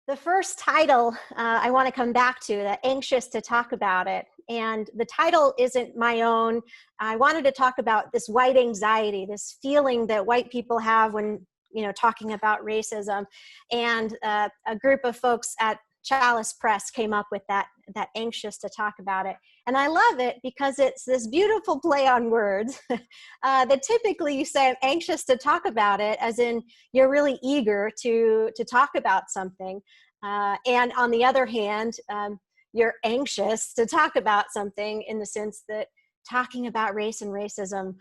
The first title I want to come back to, the anxious to talk about it. And the title isn't my own. I wanted to talk about this white anxiety, this feeling that white people have when, talking about racism. And a group of folks at Chalice Press came up with that anxious to talk about it. And I love it because it's this beautiful play on words that typically you say, I'm anxious to talk about it, as in you're really eager to talk about something. And on the other hand, you're anxious to talk about something in the sense that talking about race and racism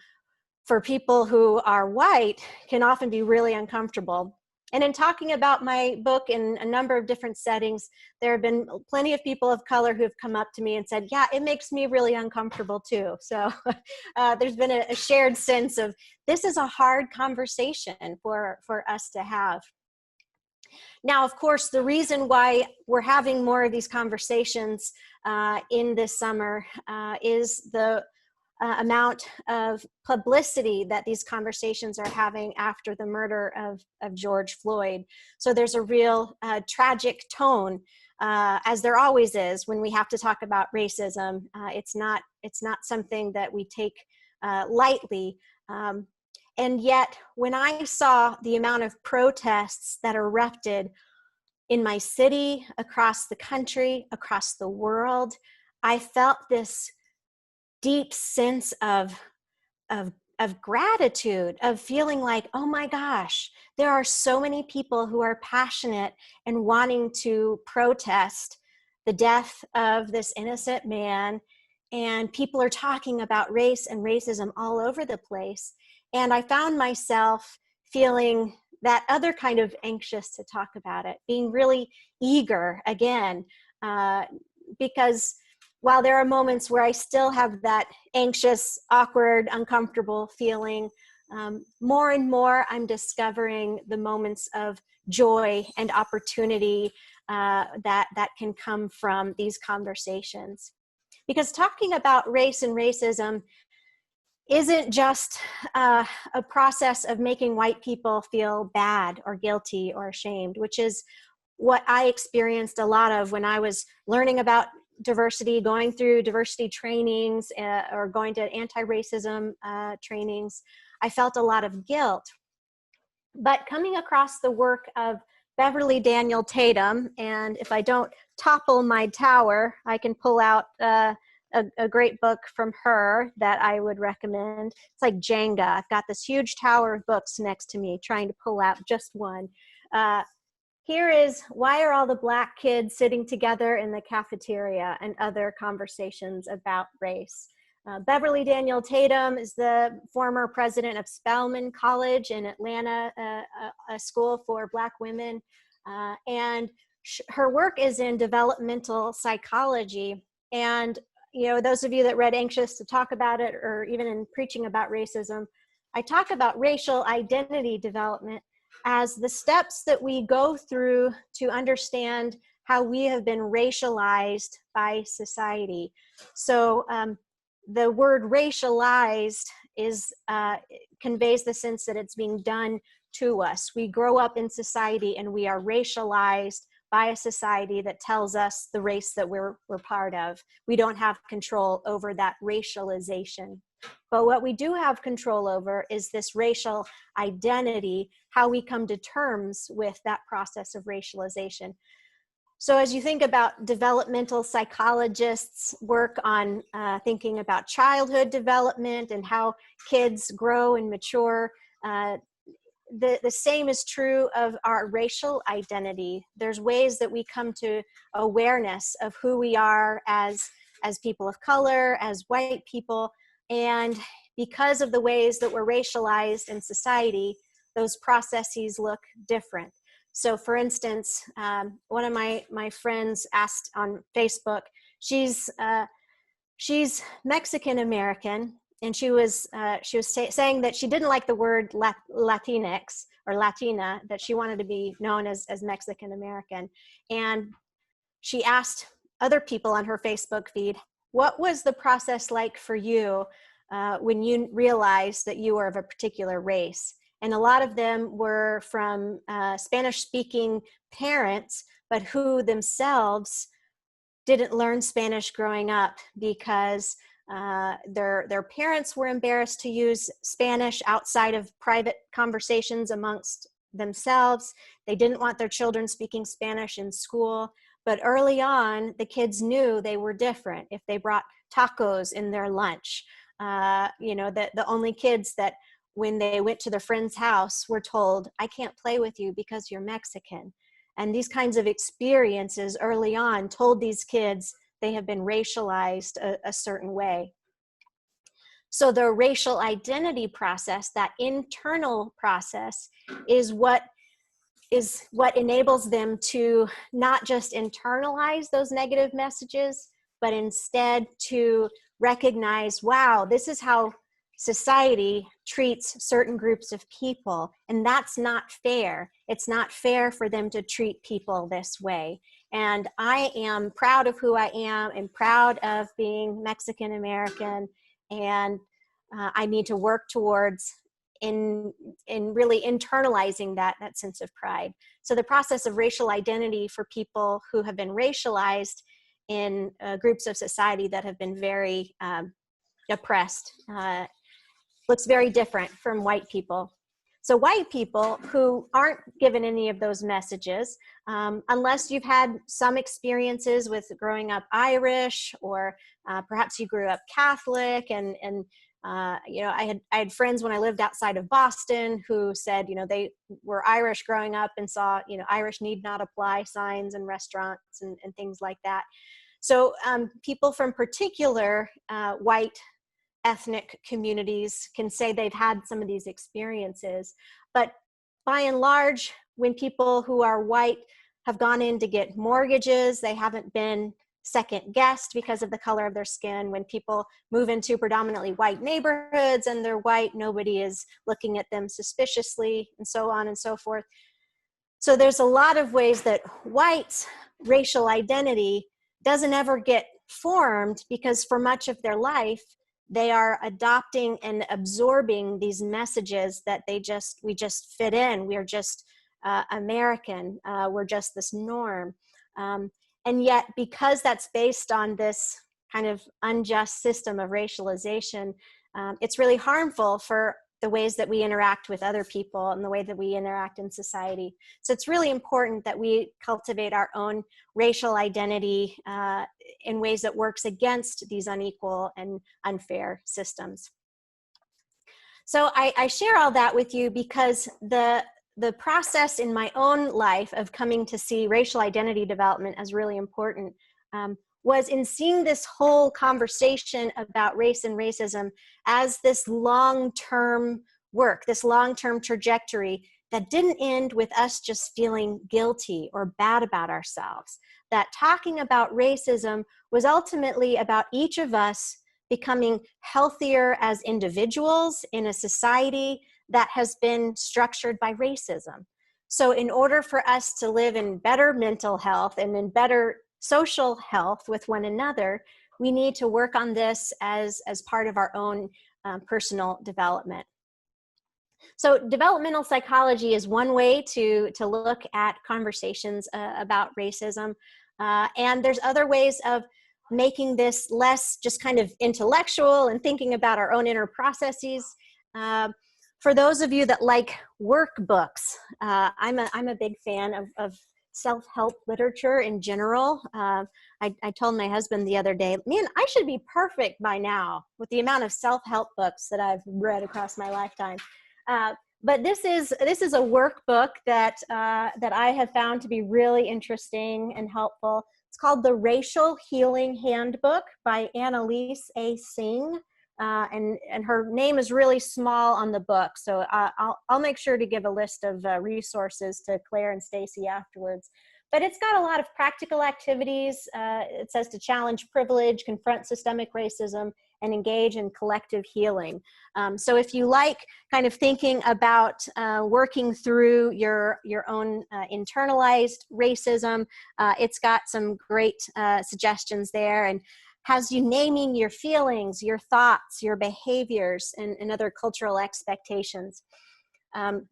for people who are white can often be really uncomfortable. And in talking about my book in a number of different settings, there have been plenty of people of color who have come up to me and said, yeah, it makes me really uncomfortable too. So there's been a shared sense of this is a hard conversation for us to have. Now, of course, the reason why we're having more of these conversations in this summer is the amount of publicity that these conversations are having after the murder of George Floyd. So there's a real tragic tone, as there always is when we have to talk about racism. It's not something that we take lightly. And yet, when I saw the amount of protests that erupted in my city, across the country, across the world, I felt this deep sense of gratitude, of feeling like, oh my gosh, there are so many people who are passionate and wanting to protest the death of this innocent man. And people are talking about race and racism all over the place. And I found myself feeling that other kind of anxious to talk about it, being really eager again, because while there are moments where I still have that anxious, awkward, uncomfortable feeling, more and more I'm discovering the moments of joy and opportunity that can come from these conversations. Because talking about race and racism isn't just a process of making white people feel bad or guilty or ashamed, which is what I experienced a lot of when I was learning about diversity, going through diversity trainings or going to anti-racism trainings. I felt a lot of guilt. But coming across the work of Beverly Daniel Tatum, and if I don't topple my tower, I can pull out a great book from her that I would recommend. It's like Jenga. I've got this huge tower of books next to me trying to pull out just one. Here is Why Are All the Black Kids Sitting Together in the Cafeteria, and Other Conversations About Race. Beverly Daniel Tatum is the former president of Spelman College in Atlanta, a school for Black women. And her work is in developmental psychology. And those of you that read Anxious to Talk About It, or even in preaching about racism, I talk about racial identity development as the steps that we go through to understand how we have been racialized by society. So the word racialized conveys the sense that it's being done to us. We grow up in society and we are racialized by a society that tells us the race that we're part of. We don't have control over that racialization. But what we do have control over is this racial identity, how we come to terms with that process of racialization. So as you think about developmental psychologists' work on thinking about childhood development and how kids grow and mature, the same is true of our racial identity. There's ways that we come to awareness of who we are as people of color, as white people. And because of the ways that we're racialized in society, those processes look different. So for instance, one of my friends asked on Facebook, she's Mexican American, and she was saying that she didn't like the word Latinx or Latina, that she wanted to be known as Mexican American. And she asked other people on her Facebook feed, what was the process like for you when you realized that you were of a particular race? And a lot of them were from Spanish-speaking parents, but who themselves didn't learn Spanish growing up because their parents were embarrassed to use Spanish outside of private conversations amongst themselves. They didn't want their children speaking Spanish in school. But early on, the kids knew they were different. If they brought tacos in their lunch, the only kids that when they went to their friend's house were told, I can't play with you because you're Mexican. And these kinds of experiences early on told these kids they have been racialized a certain way. So the racial identity process, that internal process, is what enables them to not just internalize those negative messages, but instead to recognize, wow, this is how society treats certain groups of people, and that's not fair. It's not fair for them to treat people this way. And I am proud of who I am and proud of being Mexican American, and I need to work towards in really internalizing that sense of pride. So the process of racial identity for people who have been racialized in groups of society that have been very oppressed looks very different from white people. So white people who aren't given any of those messages, unless you've had some experiences with growing up Irish, or perhaps you grew up Catholic, and I had friends when I lived outside of Boston who said, they were Irish growing up and saw, Irish need not apply signs in restaurants and things like that. So people from particular white ethnic communities can say they've had some of these experiences. But by and large, when people who are white have gone in to get mortgages, they haven't been second guessed because of the color of their skin. When people move into predominantly white neighborhoods and they're white, nobody is looking at them suspiciously, and so on and so forth. So there's a lot of ways that white racial identity doesn't ever get formed, because for much of their life, they are adopting and absorbing these messages that we just fit in. We're just American. We're just this norm. And yet, because that's based on this kind of unjust system of racialization, it's really harmful for the ways that we interact with other people and the way that we interact in society. So it's really important that we cultivate our own racial identity in ways that works against these unequal and unfair systems. So I share all that with you because the process in my own life of coming to see racial identity development as really important was in seeing this whole conversation about race and racism as this long-term work, this long-term trajectory that didn't end with us just feeling guilty or bad about ourselves. That talking about racism was ultimately about each of us becoming healthier as individuals in a society that has been structured by racism. So in order for us to live in better mental health and in better social health with one another, we need to work on this as part of our own personal development. So developmental psychology is one way to look at conversations about racism. And there's other ways of making this less just kind of intellectual and thinking about our own inner processes. For those of you that like workbooks, I'm a big fan of self-help literature in general. I told my husband the other day, man, I should be perfect by now with the amount of self-help books that I've read across my lifetime. But this is a workbook that I have found to be really interesting and helpful. It's called The Racial Healing Handbook by Annalise A. Singh. And her name is really small on the book, so I'll make sure to give a list of resources to Claire and Stacy afterwards. But it's got a lot of practical activities. It says to challenge privilege, confront systemic racism, and engage in collective healing. So if you like kind of thinking about working through your own internalized racism, it's got some great suggestions there, and has you naming your feelings, your thoughts, your behaviors, and other cultural expectations.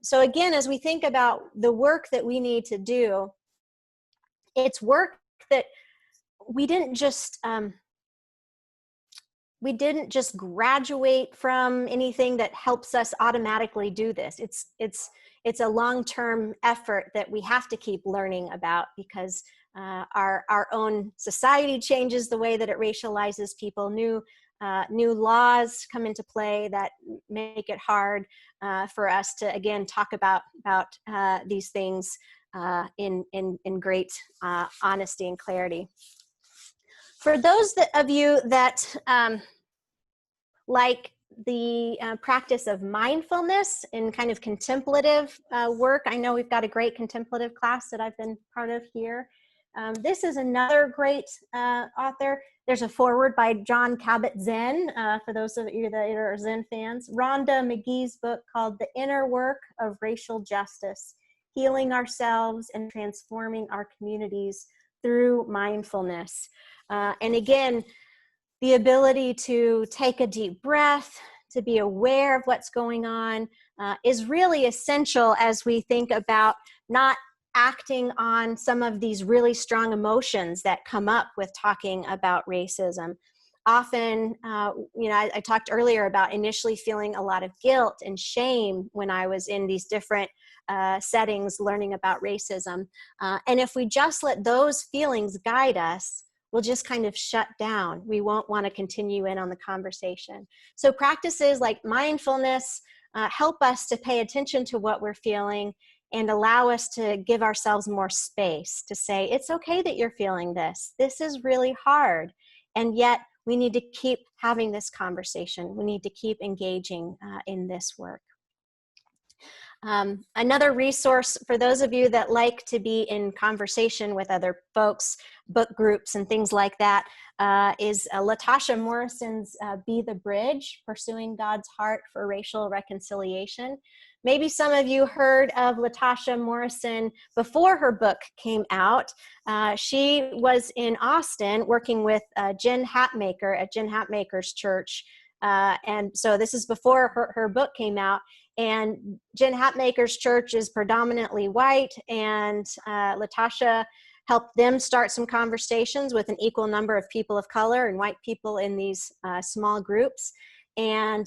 So again, as we think about the work that we need to do, it's work that we didn't just graduate from anything that helps us automatically do this. It's a long-term effort that we have to keep learning about, because our own society changes the way that it racializes people. New laws come into play that make it hard for us to, again, talk about these things in great honesty and clarity. For those of you that like the practice of mindfulness and kind of contemplative work, I know we've got a great contemplative class that I've been part of here. This is another great author. There's a foreword by John Kabat-Zinn, for those of you that are Zen fans. Rhonda McGee's book called The Inner Work of Racial Justice, Healing Ourselves and Transforming Our Communities Through Mindfulness. And again, the ability to take a deep breath, to be aware of what's going on, is really essential as we think about not acting on some of these really strong emotions that come up with talking about racism. Often, I talked earlier about initially feeling a lot of guilt and shame when I was in these different settings learning about racism. And if we just let those feelings guide us, we'll just kind of shut down. We won't want to continue in on the conversation. So practices like mindfulness help us to pay attention to what we're feeling and allow us to give ourselves more space to say, it's okay that you're feeling this. This is really hard. And yet we need to keep having this conversation. We need to keep engaging in this work. Another resource for those of you that like to be in conversation with other folks, book groups and things like that, is Latasha Morrison's Be the Bridge, Pursuing God's Heart for Racial Reconciliation. Maybe some of you heard of Latasha Morrison before her book came out. She was in Austin working with Jen Hatmaker at Jen Hatmaker's church. And so this is before her book came out. And Jen Hatmaker's church is predominantly white, and Latasha helped them start some conversations with an equal number of people of color and white people in these small groups. And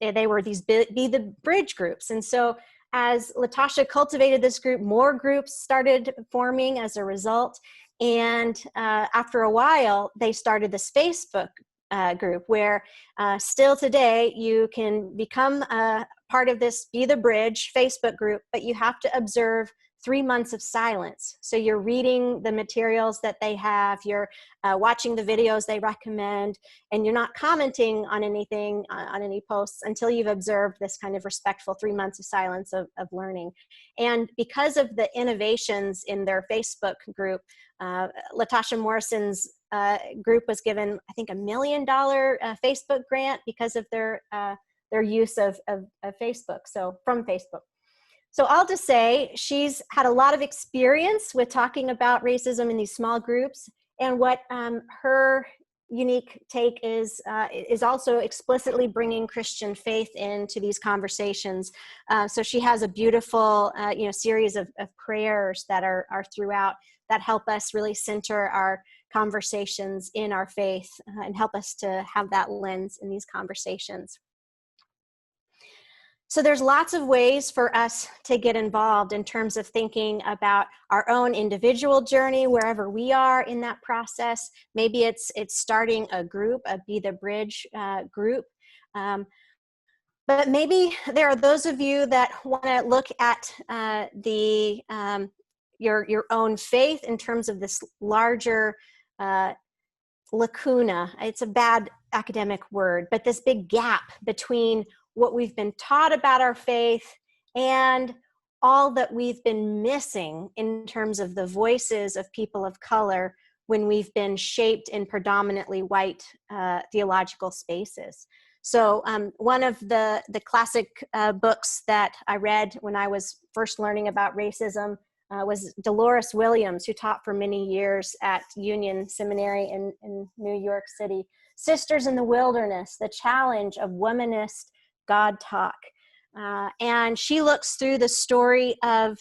they were these Be the Bridge groups. And so as Latasha cultivated this group, more groups started forming as a result. And after a while, they started this Facebook group where still today you can become a part of this Be the Bridge Facebook group, but you have to observe 3 months of silence. So you're reading the materials that they have, you're watching the videos they recommend, and you're not commenting on anything, on any posts, until you've observed this kind of respectful 3 months of silence of learning. And because of the innovations in their Facebook group, Latasha Morrison's group was given, I think, $1 million Facebook grant because of their use of Facebook, so from Facebook. So all to say, she's had a lot of experience with talking about racism in these small groups, and what her unique take is also explicitly bringing Christian faith into these conversations. So she has a beautiful series of prayers that are throughout that help us really center our conversations in our faith and help us to have that lens in these conversations. So there's lots of ways for us to get involved in terms of thinking about our own individual journey, wherever we are in that process. Maybe it's starting a group, a Be the Bridge group. But maybe there are those of you that want to look at your own faith in terms of this larger lacuna. It's a bad academic word, but this big gap between what we've been taught about our faith and all that we've been missing in terms of the voices of people of color when we've been shaped in predominantly white theological spaces. So one of the classic books that I read when I was first learning about racism was Dolores Williams, who taught for many years at Union Seminary in New York City. Sisters in the Wilderness, The Challenge of Womanist God Talk. And she looks through the story of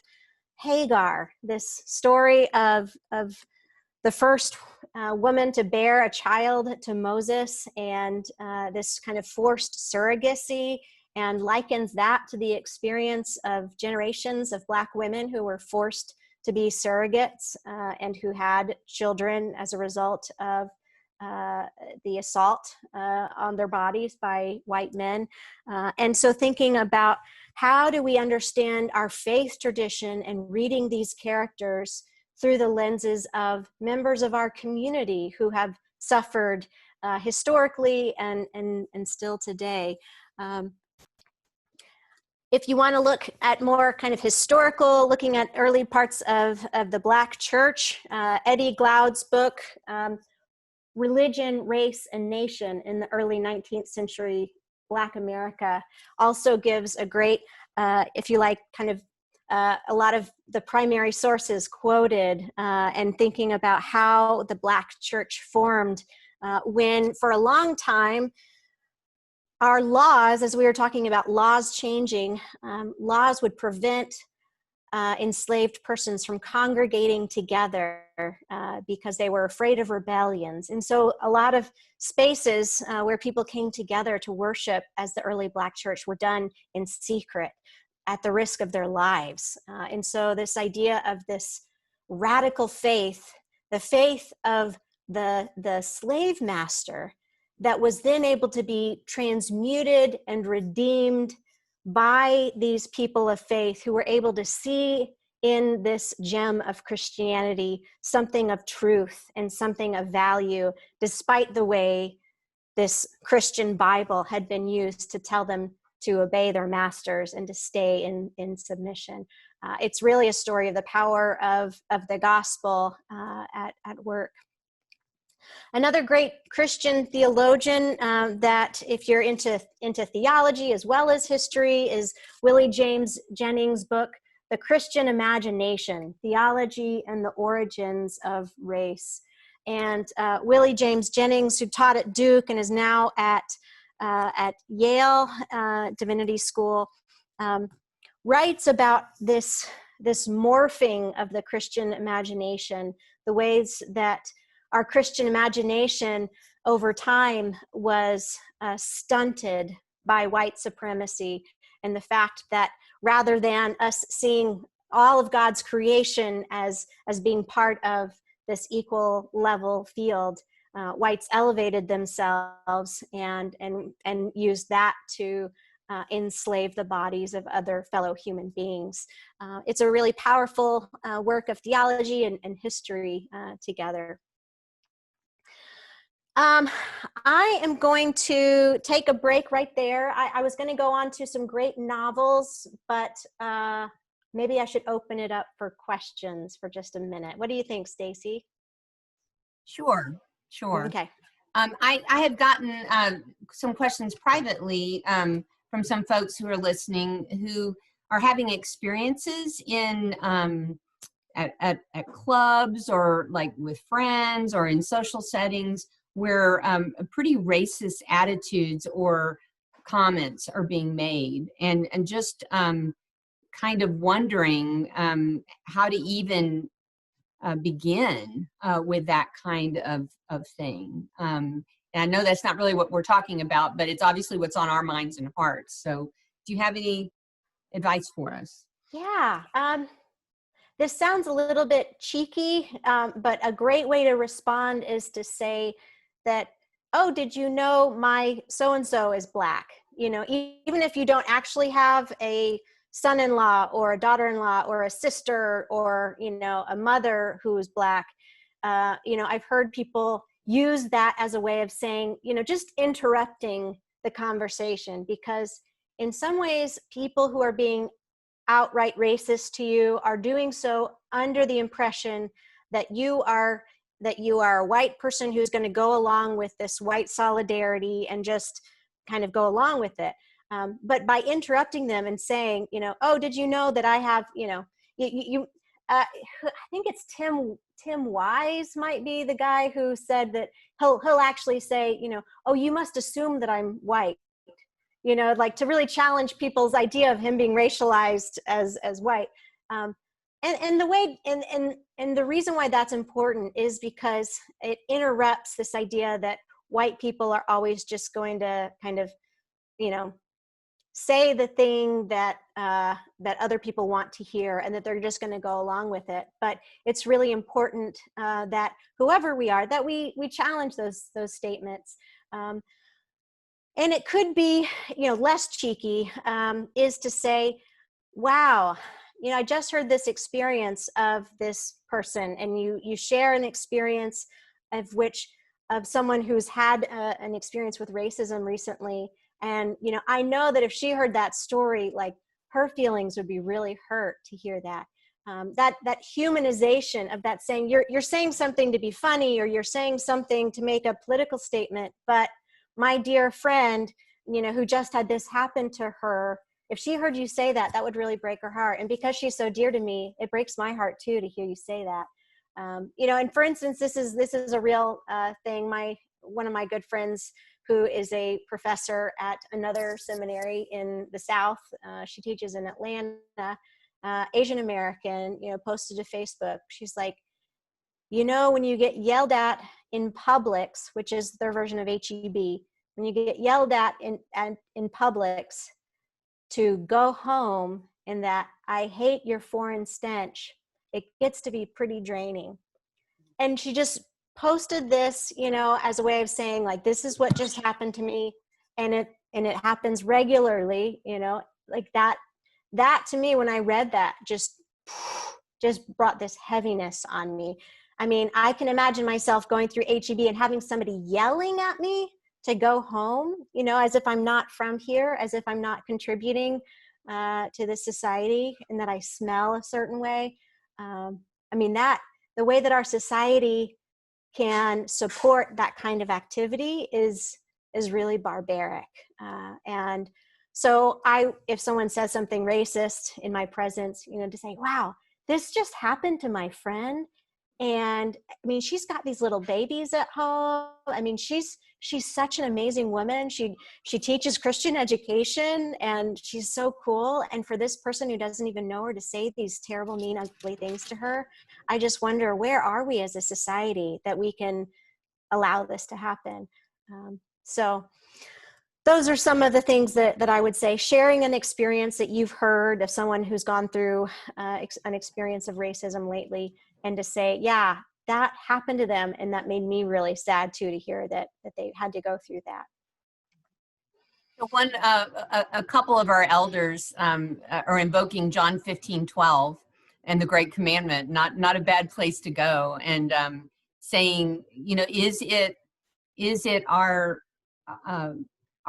Hagar, this story of the first woman to bear a child to Moses, and this kind of forced surrogacy, and likens that to the experience of generations of Black women who were forced to be surrogates and who had children as a result of the assault on their bodies by white men. And so thinking about how do we understand our faith tradition and reading these characters through the lenses of members of our community who have suffered historically and still today. If you want to look at more kind of historical, looking at early parts of the Black church, Eddie Glaude's book, Religion, Race, and Nation in the early 19th century Black America, also gives a great, if you like, kind of a lot of the primary sources quoted and thinking about how the Black church formed when for a long time our laws, as we were talking about laws changing, laws would prevent enslaved persons from congregating together because they were afraid of rebellions. And so a lot of spaces where people came together to worship as the early Black church were done in secret at the risk of their lives. And so this idea of this radical faith, the faith of the slave master, that was then able to be transmuted and redeemed by these people of faith who were able to see in this gem of Christianity something of truth and something of value, despite the way this Christian Bible had been used to tell them to obey their masters and to stay in submission. It's really a story of the power of the gospel at work. Another great Christian theologian that, if you're into theology as well as history, is Willie James Jennings' book, The Christian Imagination, Theology and the Origins of Race. And Willie James Jennings, who taught at Duke and is now at Yale Divinity School, writes about this morphing of the Christian imagination, the ways that our Christian imagination over time was stunted by white supremacy, and the fact that rather than us seeing all of God's creation as being part of this equal level field, whites elevated themselves and used that to enslave the bodies of other fellow human beings. It's a really powerful work of theology and history together. I am going to take a break right there. I was going to go on to some great novels, but maybe I should open it up for questions for just a minute. What do you think, Stacy? Sure. Okay. I have gotten some questions privately from some folks who are listening who are having experiences in at clubs or like with friends or in social settings where pretty racist attitudes or comments are being made, and just kind of wondering how to even begin with that kind of thing. And I know that's not really what we're talking about, but it's obviously what's on our minds and hearts. So do you have any advice for us? Yeah. This sounds a little bit cheeky, but a great way to respond is to say that, oh, did you know my so-and-so is Black? You know, even if you don't actually have a son-in-law or a daughter-in-law or a sister or, you know, a mother who is Black, you know, I've heard people use that as a way of saying, you know, just interrupting the conversation, because in some ways people who are being outright racist to you are doing so under the impression that you are a white person who's going to go along with this white solidarity and just kind of go along with it. But by interrupting them and saying, you know, oh, did you know that I have, you know, I think it's Tim Wise might be the guy who said that he'll actually say, you know, oh, you must assume that I'm white. like to really challenge people's idea of him being racialized as white. And the way, and the reason why that's important is because it interrupts this idea that white people are always just going to kind of, say the thing that that other people want to hear, and that they're just going to go along with it. But it's really important that whoever we are, that we challenge those statements. And it could be, less cheeky, is to say, wow, I just heard this experience of this person, and you share an experience of someone who's had an experience with racism recently. And, I know that if she heard that story, like, her feelings would be really hurt to hear that. That humanization of that, saying you're saying something to be funny, or you're saying something to make a political statement, but my dear friend, who just had this happen to her, if she heard you say that, that would really break her heart. And because she's so dear to me, it breaks my heart too to hear you say that. And for instance, this is a real thing. One of my good friends, who is a professor at another seminary in the South, she teaches in Atlanta, Asian American, posted to Facebook. She's like, when you get yelled at in Publix, which is their version of HEB, when you get yelled at in Publix to go home in that "I hate your foreign stench," it gets to be pretty draining. And she just posted this, as a way of saying, like, this is what just happened to me, and it happens regularly, like that to me, when I read that, just brought this heaviness on me. I mean, I can imagine myself going through HEB and having somebody yelling at me to go home, as if I'm not from here, as if I'm not contributing to this society, and that I smell a certain way. I mean, the way that our society can support that kind of activity is really barbaric. And so if someone says something racist in my presence, to say, wow, this just happened to my friend. And I mean, she's got these little babies at home. I mean, she's such an amazing woman. She teaches Christian education, and she's so cool. And for this person who doesn't even know her to say these terrible, mean, ugly things to her, I just wonder, where are we as a society that we can allow this to happen? So those are some of the things that I would say. Sharing an experience that you've heard of someone who's gone through an experience of racism lately, and to say, yeah, that happened to them, and that made me really sad too, to hear that they had to go through that. A couple of our elders are invoking John 15:12 and the Great Commandment, not a bad place to go, and saying, is it our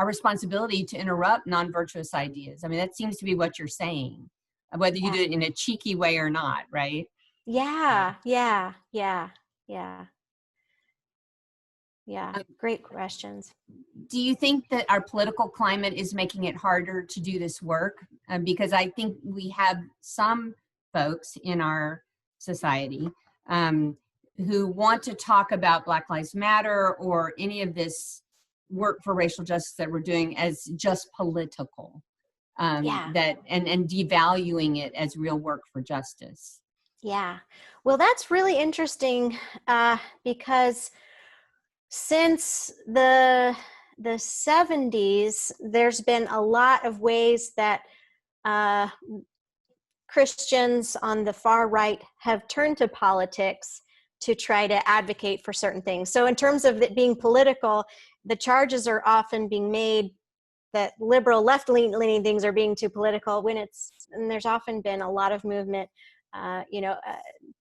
responsibility to interrupt non-virtuous ideas? I mean, that seems to be what you're saying, whether you do it in a cheeky way or not, right? Yeah. Great questions. Do you think that our political climate is making it harder to do this work? Because I think we have some folks in our society who want to talk about Black Lives Matter or any of this work for racial justice that we're doing as just political, that and devaluing it as real work for justice. Yeah, well, that's really interesting because since the 70s, there's been a lot of ways that Christians on the far right have turned to politics to try to advocate for certain things. So in terms of it being political, the charges are often being made that liberal, left-leaning things are being too political, and there's often been a lot of movement,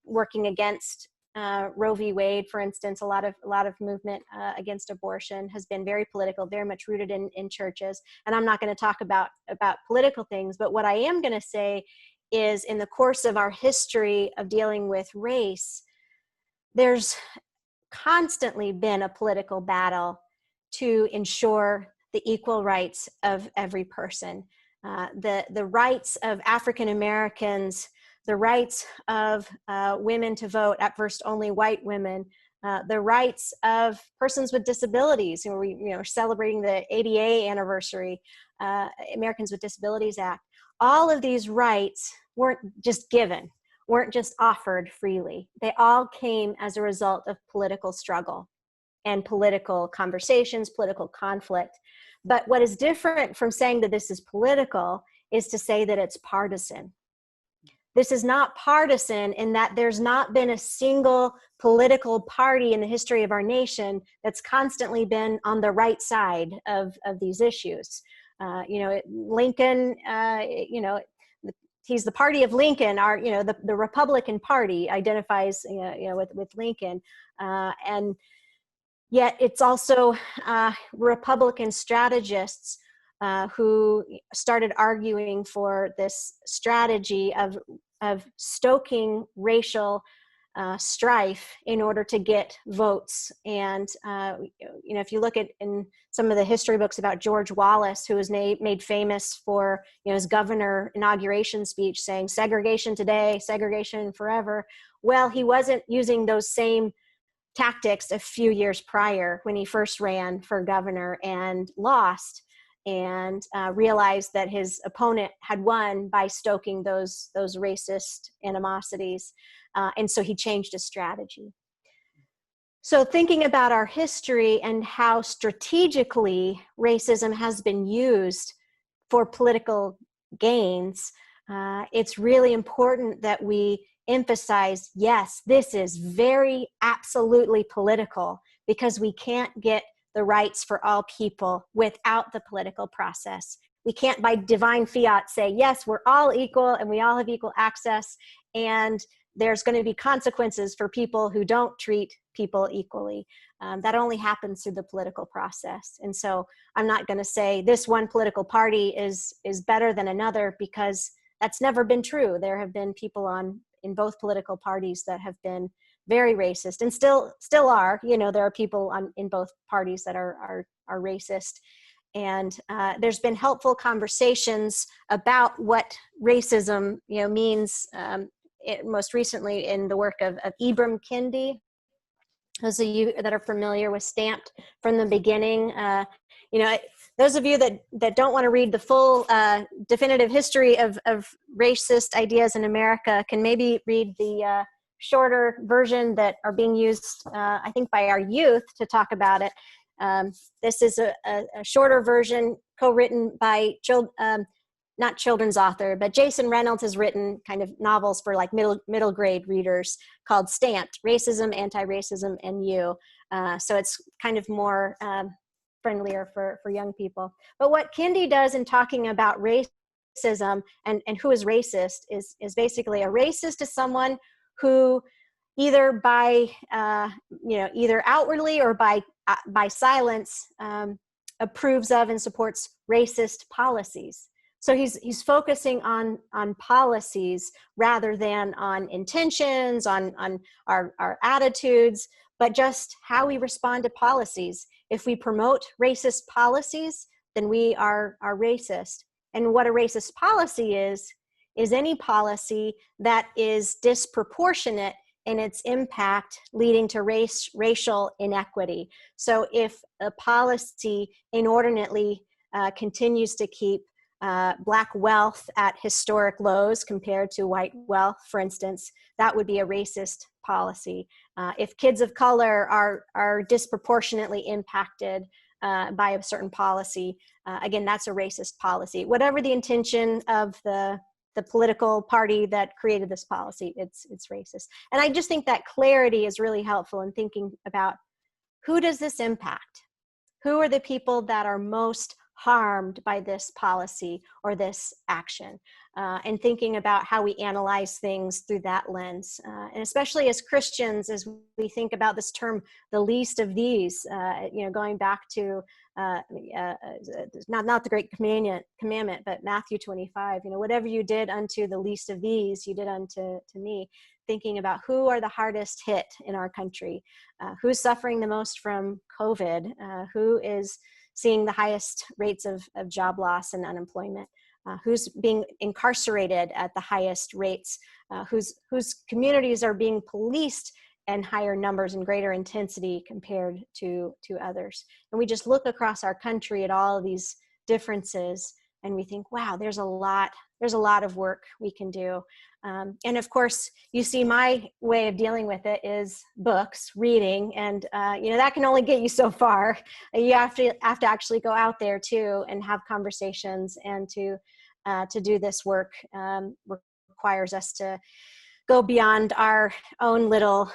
working against Roe v. Wade, for instance. A lot of movement against abortion has been very political, very much rooted in churches. And I'm not going to talk about political things, but what I am going to say is, in the course of our history of dealing with race, there's constantly been a political battle to ensure the equal rights of every person, the rights of African Americans, the rights of women to vote at first only white women, the rights of persons with disabilities. And we are celebrating the ADA anniversary. Americans with Disabilities Act, all of these rights weren't just given, weren't just offered freely. They all came as a result of political struggle and political conversations, political conflict. But what is different from saying that this is political is to say that it's partisan. This is not partisan in that there's not been a single political party in the history of our nation that's constantly been on the right side of these issues. Lincoln, he's the party of Lincoln. The Republican Party identifies, with Lincoln, and yet it's also Republican strategists who started arguing for this strategy of stoking racial strife in order to get votes. And if you look at in some of the history books about George Wallace, who was made famous for his governor inauguration speech saying segregation today, segregation forever. Well, he wasn't using those same tactics a few years prior when he first ran for governor and lost, and realized that his opponent had won by stoking those racist animosities. And so he changed his strategy. So thinking about our history and how strategically racism has been used for political gains, it's really important that we emphasize, yes, this is very absolutely political, because we can't get the rights for all people without the political process. We can't by divine fiat say, yes, we're all equal and we all have equal access, and there's going to be consequences for people who don't treat people equally. That only happens through the political process. And so I'm not going to say this one political party is better than another, because that's never been true. There have been people in both political parties that have been very racist, and still are. There are people in both parties that are racist. And there's been helpful conversations about what racism means. Most recently in the work of Ibram Kendi. Those of you that are familiar with Stamped from the Beginning, those of you that don't want to read the full definitive history of racist ideas in America can maybe read the shorter version that are being used, I think, by our youth to talk about it. This is a shorter version co-written by not children's author, but Jason Reynolds has written kind of novels for like middle grade readers called Stamped: Racism, Anti-Racism, and You. So it's kind of more friendlier for young people. But what Kendi does in talking about racism and who is racist is basically a racist is someone who either by either outwardly or by silence approves of and supports racist policies. So he's focusing on policies rather than on intentions, on our attitudes, but just how we respond to policies. If we promote racist policies, then we are racist. And what a racist policy is any policy that is disproportionate in its impact, leading to racial inequity. So if a policy inordinately continues to keep Black wealth at historic lows compared to white wealth, for instance, that would be a racist policy. If kids of color are disproportionately impacted by a certain policy, again, that's a racist policy. Whatever the intention of the political party that created this policy, it's racist. And I just think that clarity is really helpful in thinking about who does this impact? Who are the people that are most harmed by this policy or this action, and thinking about how we analyze things through that lens. And especially as Christians, as we think about this term, the least of these, going back to not the great commandment, but Matthew 25, whatever you did unto the least of these, you did unto me. Thinking about who are the hardest hit in our country, who's suffering the most from COVID, who is seeing the highest rates of job loss and unemployment, who's being incarcerated at the highest rates, whose communities are being policed in higher numbers and greater intensity compared to others. And we just look across our country at all of these differences, and we think, wow, there's a lot of work we can do. And of course, you see my way of dealing with it is books, reading, and that can only get you so far. You have to actually go out there too and have conversations, and to do this work requires us to go beyond our own little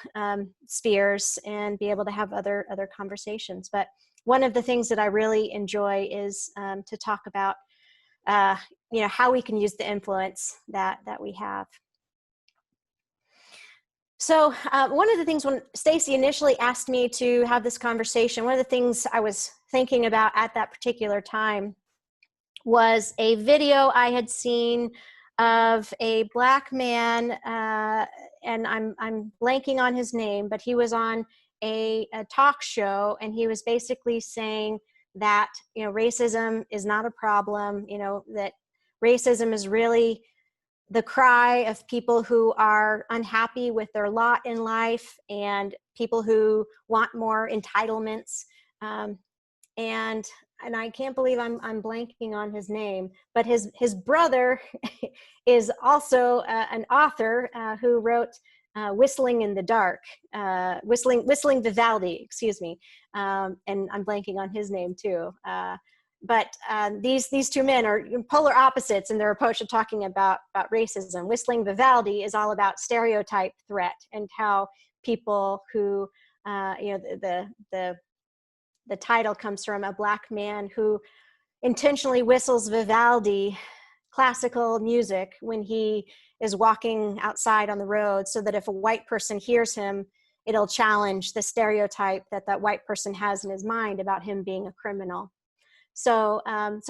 spheres and be able to have other conversations. But one of the things that I really enjoy is to talk about how we can use the influence that we have. So one of the things, when Stacy initially asked me to have this conversation, one of the things I was thinking about at that particular time was a video I had seen of a Black man, and I'm blanking on his name, but he was on a talk show, and he was basically saying that racism is not a problem, that racism is really the cry of people who are unhappy with their lot in life and people who want more entitlements. And I can't believe I'm blanking on his name, but his brother is also an author who wrote Whistling in the Dark, Whistling Vivaldi, excuse me, and I'm blanking on his name too. But these two men are polar opposites in their approach to talking about racism. Whistling Vivaldi is all about stereotype threat and how people who, the title comes from a Black man who intentionally whistles Vivaldi classical music when he is walking outside on the road, so that if a white person hears him, it'll challenge the stereotype that white person has in his mind about him being a criminal. So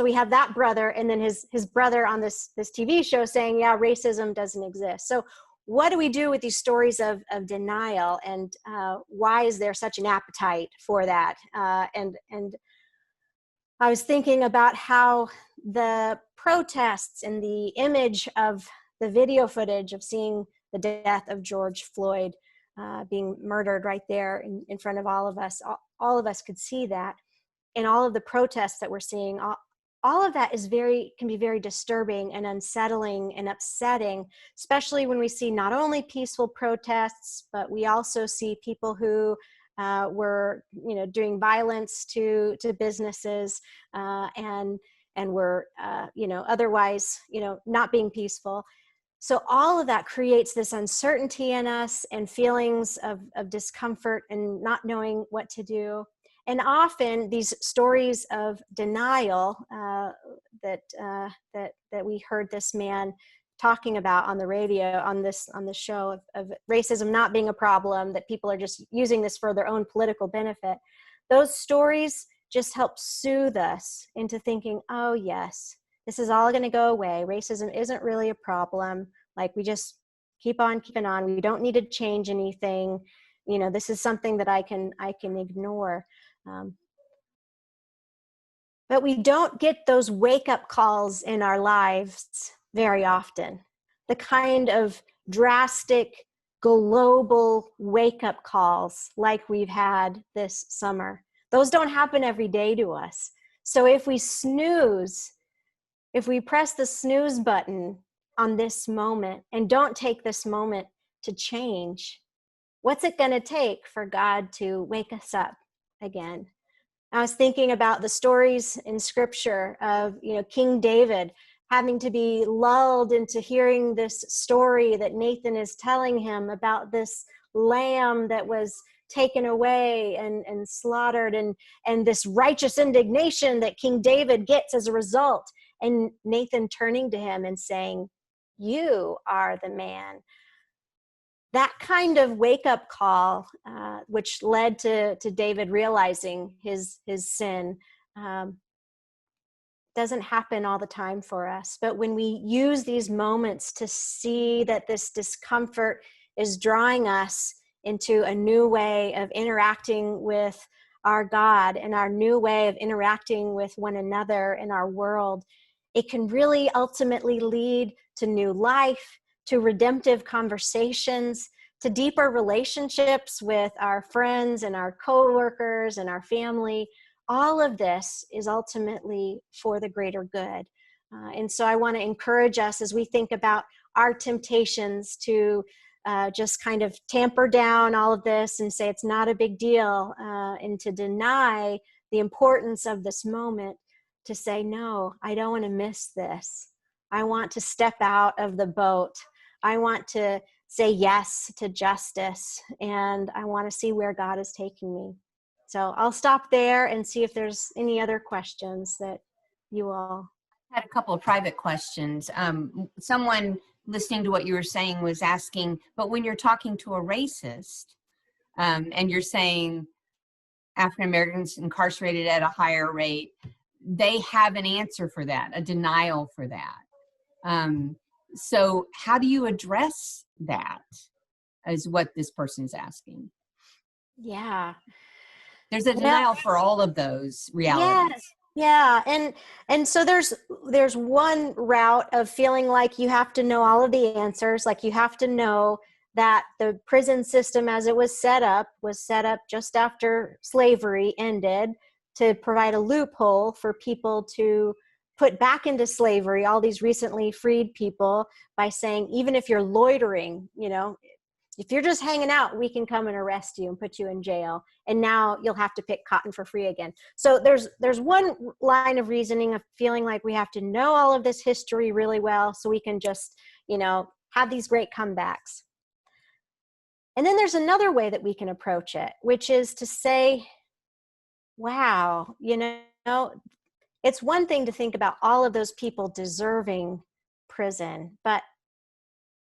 we have that brother, and then his brother on this TV show saying, yeah, racism doesn't exist. So what do we do with these stories of denial, and why is there such an appetite for that? And I was thinking about how the protests and the image of the video footage of seeing the death of George Floyd being murdered right there in front of all of us, all of us could see that. And all of the protests that we're seeing, all of that can be very disturbing and unsettling and upsetting, especially when we see not only peaceful protests, but we also see people who were, doing violence to businesses and were, otherwise, not being peaceful. So all of that creates this uncertainty in us and feelings of discomfort and not knowing what to do. And often these stories of denial that we heard this man talking about on the radio, on the show of racism not being a problem, that people are just using this for their own political benefit, those stories just help soothe us into thinking, oh yes, this is all going to go away. Racism isn't really a problem. Like, we just keep on keeping on. We don't need to change anything. This is something that I can ignore. But we don't get those wake-up calls in our lives very often. The kind of drastic global wake-up calls like we've had this summer. Those don't happen every day to us. So if we snooze, if we press the snooze button on this moment and don't take this moment to change, what's it going to take for God to wake us up again? I was thinking about the stories in Scripture of, King David having to be lulled into hearing this story that Nathan is telling him about this lamb that was taken away and slaughtered, and this righteous indignation that King David gets as a result, and Nathan turning to him and saying, "You are the man." That kind of wake-up call, which led to David realizing his sin, doesn't happen all the time for us. But when we use these moments to see that this discomfort is drawing us into a new way of interacting with our God and our new way of interacting with one another in our world, it can really ultimately lead to new life, to redemptive conversations, to deeper relationships with our friends and our coworkers and our family, all of this is ultimately for the greater good. And so I want to encourage us as we think about our temptations to just kind of tamper down all of this and say it's not a big deal, and to deny the importance of this moment, to say, no, I don't want to miss this. I want to step out of the boat. I want to say yes to justice, and I want to see where God is taking me. So I'll stop there and see if there's any other questions that you all Had a couple of private questions. Someone listening to what you were saying was asking, but when you're talking to a racist, and you're saying African Americans incarcerated at a higher rate, they have an answer for that, a denial for that. So how do you address that, is what this person is asking. Yeah. There's a denial for all of those realities. Yes. Yeah. And so there's one route of feeling like you have to know all of the answers, like you have to know that the prison system as it was set up just after slavery ended to provide a loophole for people to put back into slavery all these recently freed people by saying, even if you're loitering, if you're just hanging out, we can come and arrest you and put you in jail. And now you'll have to pick cotton for free again. So there's one line of reasoning of feeling like we have to know all of this history really well so we can just, have these great comebacks. And then there's another way that we can approach it, which is to say, wow, it's one thing to think about all of those people deserving prison, but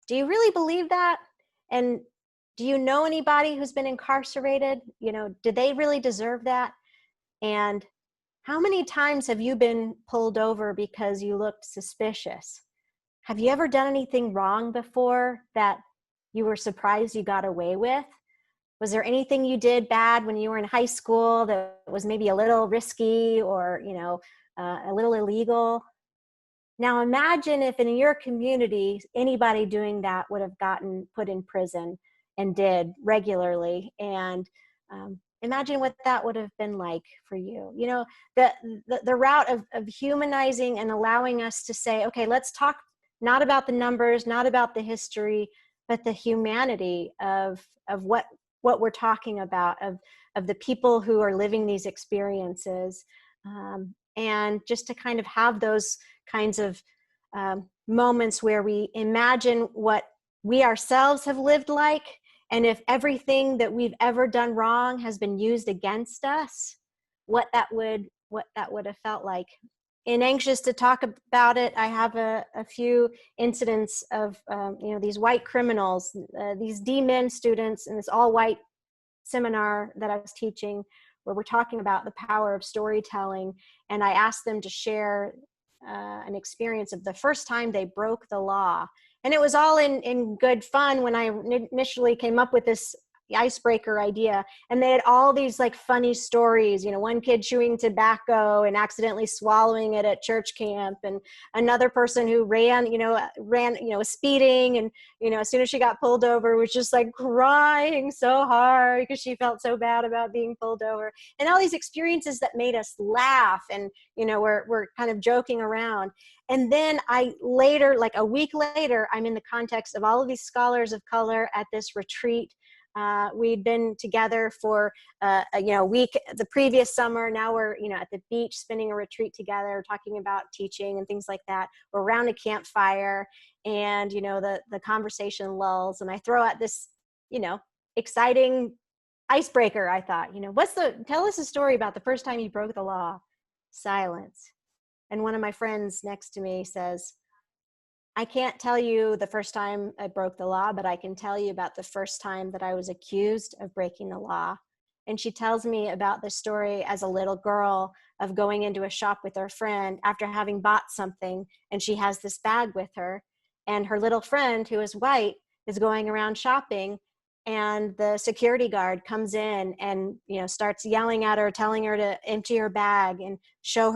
do you really believe that? And do you know anybody who's been incarcerated? Did they really deserve that? And how many times have you been pulled over because you looked suspicious? Have you ever done anything wrong before that you were surprised you got away with? Was there anything you did bad when you were in high school that was maybe a little risky or, a little illegal? Now imagine if in your community, anybody doing that would have gotten put in prison and did regularly. And imagine what that would have been like for you. The route of humanizing and allowing us to say, okay, let's talk not about the numbers, not about the history, but the humanity of what we're talking about, of the people who are living these experiences. And just to kind of have those kinds of moments where we imagine what we ourselves have lived like, and if everything that we've ever done wrong has been used against us, what that would have felt like. And anxious to talk about it, I have a few incidents of these white criminals, these D-Min students in this all-white seminar that I was teaching, where we're talking about the power of storytelling. And I asked them to share an experience of the first time they broke the law. And it was all in good fun when I initially came up with this icebreaker idea. And they had all these like funny stories, one kid chewing tobacco and accidentally swallowing it at church camp, and another person who ran, speeding, and, as soon as she got pulled over was just like crying so hard because she felt so bad about being pulled over, and all these experiences that made us laugh, and, we're kind of joking around. And then like a week later, I'm in the context of all of these scholars of color at this retreat. We'd been together for a week the previous summer. Now we're at the beach spending a retreat together, talking about teaching and things like that. We're around a campfire, and the conversation lulls, and I throw out this exciting icebreaker. I thought, tell us a story about the first time you broke the law. Silence. And one of my friends next to me says, I can't tell you the first time I broke the law, but I can tell you about the first time that I was accused of breaking the law. And she tells me about the story as a little girl of going into a shop with her friend after having bought something, and she has this bag with her, and her little friend, who is white, is going around shopping, and the security guard comes in and starts yelling at her, telling her to empty her bag and show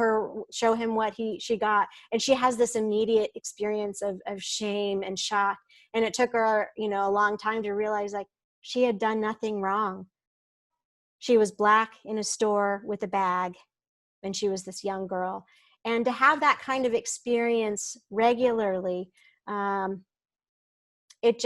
him what she got. And she has this immediate experience of shame and shock, and it took her a long time to realize like she had done nothing wrong. She was black in a store with a bag, when she was this young girl. And to have that kind of experience regularly, it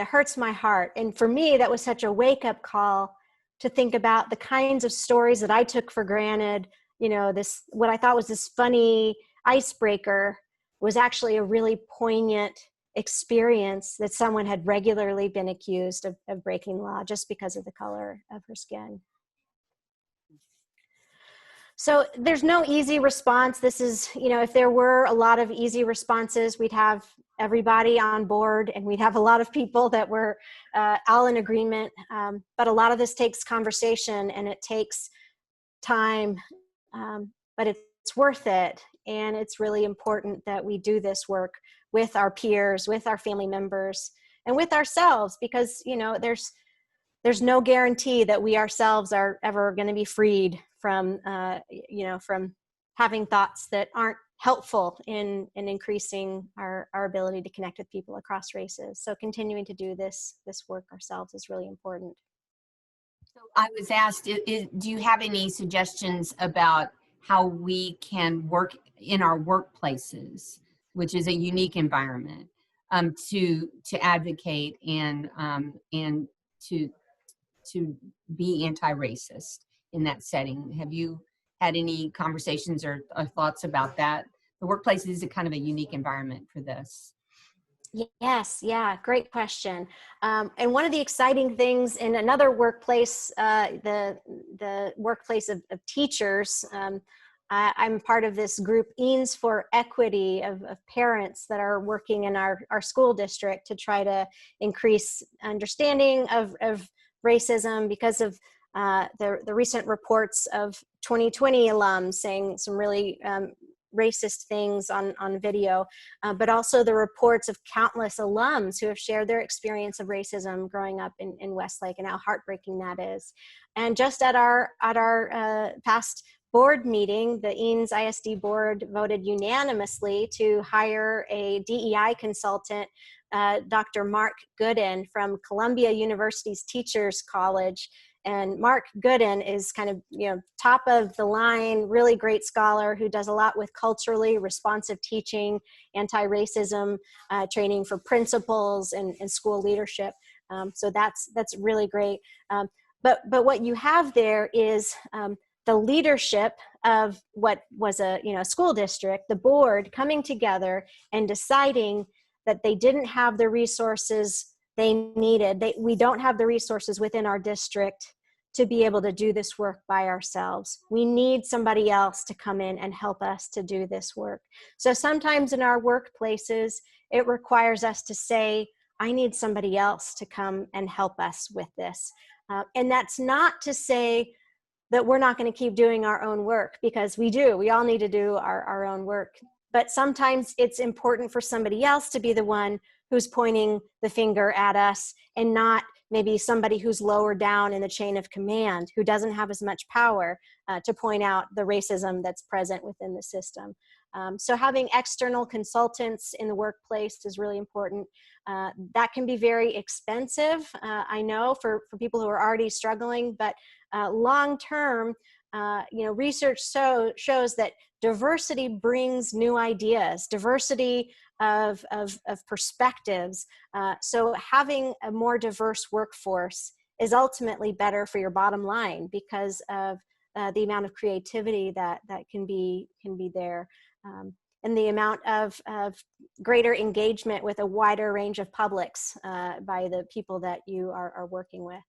hurts my heart. And for me, that was such a wake-up call to think about the kinds of stories that I took for granted. This, what I thought was this funny icebreaker, was actually a really poignant experience that someone had regularly been accused of breaking law just because of the color of her skin. So there's no easy response. This is, if there were a lot of easy responses, we'd have everybody on board and we'd have a lot of people that were all in agreement. But a lot of this takes conversation and it takes time, but it's worth it. And it's really important that we do this work with our peers, with our family members, and with ourselves, because, there's no guarantee that we ourselves are ever going to be freed from, from having thoughts that aren't helpful in increasing our ability to connect with people across races. So continuing to do this work ourselves is really important. So I was asked, do you have any suggestions about how we can work in our workplaces, which is a unique environment, to advocate and to be anti-racist in that setting? Have you had any conversations or thoughts about that? The workplace is a kind of a unique environment for this. Yes, yeah, great question. And one of the exciting things in another workplace, the workplace of teachers, I'm part of this group, Eans for Equity, of parents that are working in our school district to try to increase understanding of racism because of the recent reports of 2020 alums saying some really racist things on video, but also the reports of countless alums who have shared their experience of racism growing up in Westlake and how heartbreaking that is. And just at our past board meeting, the Eans ISD board voted unanimously to hire a DEI consultant, Dr. Mark Gooden from Columbia University's Teachers College. And Mark Gooden is kind of, top of the line, really great scholar who does a lot with culturally responsive teaching, anti-racism training for principals and school leadership. So that's really great. But what you have there is the leadership of what was a school district, the board coming together and deciding that they didn't have the resources they needed. We don't have the resources within our district to be able to do this work by ourselves. We need somebody else to come in and help us to do this work. So sometimes in our workplaces, it requires us to say, I need somebody else to come and help us with this. And that's not to say that we're not going to keep doing our own work, because we do. We all need to do our own work. But sometimes it's important for somebody else to be the one who's pointing the finger at us, and not maybe somebody who's lower down in the chain of command, who doesn't have as much power to point out the racism that's present within the system. So having external consultants in the workplace is really important. That can be very expensive, I know, for people who are already struggling, but long-term, research shows that diversity brings new ideas, diversity of perspectives. So having a more diverse workforce is ultimately better for your bottom line because of the amount of creativity that can be there, and the amount of greater engagement with a wider range of publics by the people that you are working with.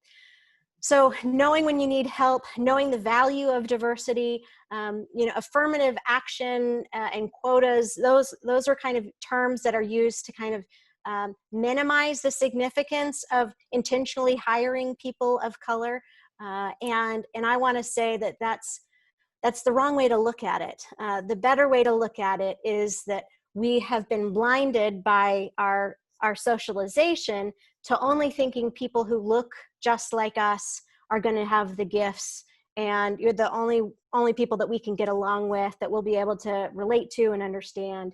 So knowing when you need help, knowing the value of diversity, affirmative action and quotas, those are kind of terms that are used to kind of minimize the significance of intentionally hiring people of color. And I want to say that that's the wrong way to look at it. The better way to look at it is that we have been blinded by our socialization to only thinking people who look just like us are going to have the gifts, and you're the only people that we can get along with, that we'll be able to relate to and understand.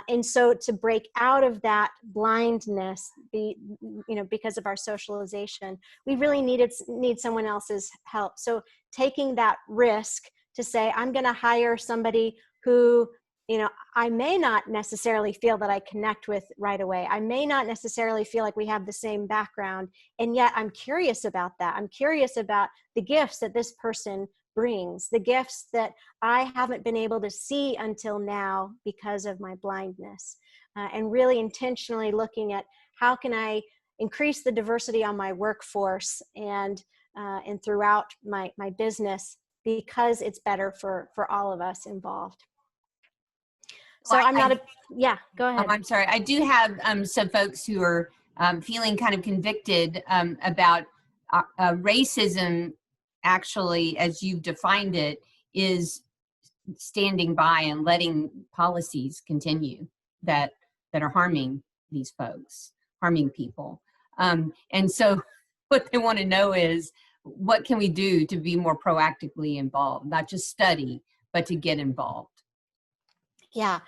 And so to break out of that blindness, because of our socialization, we really need someone else's help. So taking that risk to say, I'm going to hire somebody who, you know, I may not necessarily feel that I connect with right away. I may not necessarily feel like we have the same background. And yet I'm curious about that. I'm curious about the gifts that this person brings, the gifts that I haven't been able to see until now because of my blindness. And really intentionally looking at how can I increase the diversity on my workforce and throughout my business, because it's better for all of us involved. So I'm not yeah, go ahead. I'm sorry. I do have some folks who are feeling kind of convicted about racism, actually, as you've defined it, is standing by and letting policies continue that are harming these folks, harming people. And so what they want to know is, what can we do to be more proactively involved, not just study, but to get involved? Yeah.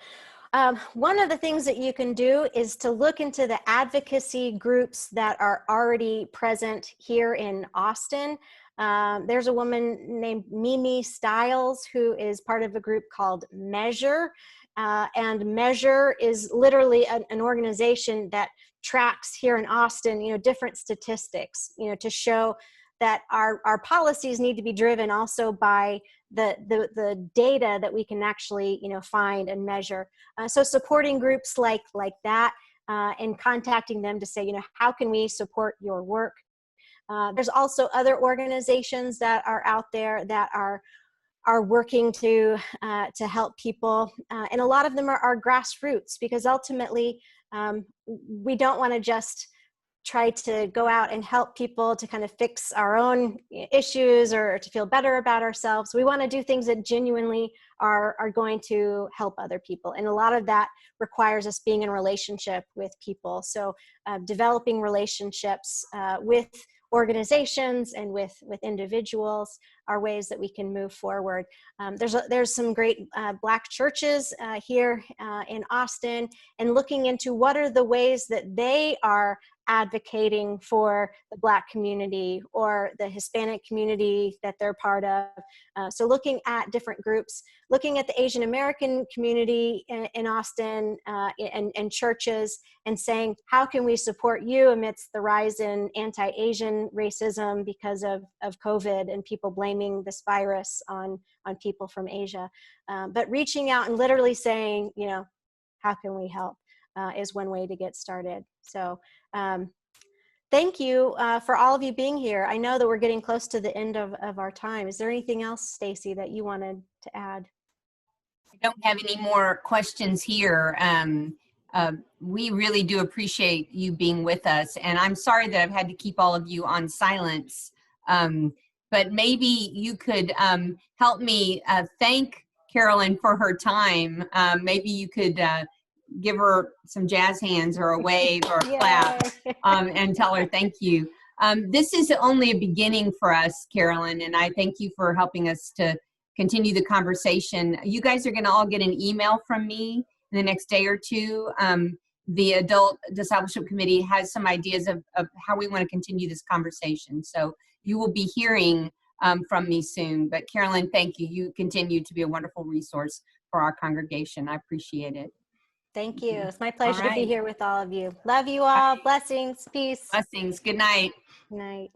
One of the things that you can do is to look into the advocacy groups that are already present here in Austin. There's a woman named Mimi Stiles who is part of a group called Measure. And Measure is literally an organization that tracks here in Austin, you know, different statistics, you know, to show that our policies need to be driven also by the data that we can actually, you know, find and measure. So supporting groups like that and contacting them to say, you know, how can we support your work? There's also other organizations that are out there that are working to help people, and a lot of them are grassroots, because ultimately we don't want to just try to go out and help people to kind of fix our own issues or to feel better about ourselves. We want to do things that genuinely are going to help other people. And a lot of that requires us being in relationship with people. So developing relationships with organizations and with individuals are ways that we can move forward. There's some great Black churches here in Austin, and looking into what are the ways that they are advocating for the Black community or the Hispanic community that they're part of. So looking at different groups, looking at the Asian American community in Austin and churches, and saying, how can we support you amidst the rise in anti-Asian racism because of COVID and people blaming this virus on people from Asia. But reaching out and literally saying, you know, how can we help is one way to get started. So thank you for all of you being here. I know that we're getting close to the end of our time. Is there anything else, Stacy, that you wanted to add? I don't have any more questions here. We really do appreciate you being with us, and I'm sorry that I've had to keep all of you on silence, but maybe you could help me thank Carolyn for her time. Maybe you could give her some jazz hands or a wave or a clap and tell her thank you. This is only a beginning for us, Carolyn, and I thank you for helping us to continue the conversation. You guys are going to all get an email from me in the next day or two. The Adult Discipleship Committee has some ideas of how we want to continue this conversation. So you will be hearing from me soon. But Carolyn, thank you. You continue to be a wonderful resource for our congregation. I appreciate it. Thank you. It's my pleasure to be here with all of you. Love you all. Blessings. Peace. Blessings. Good night. Good night.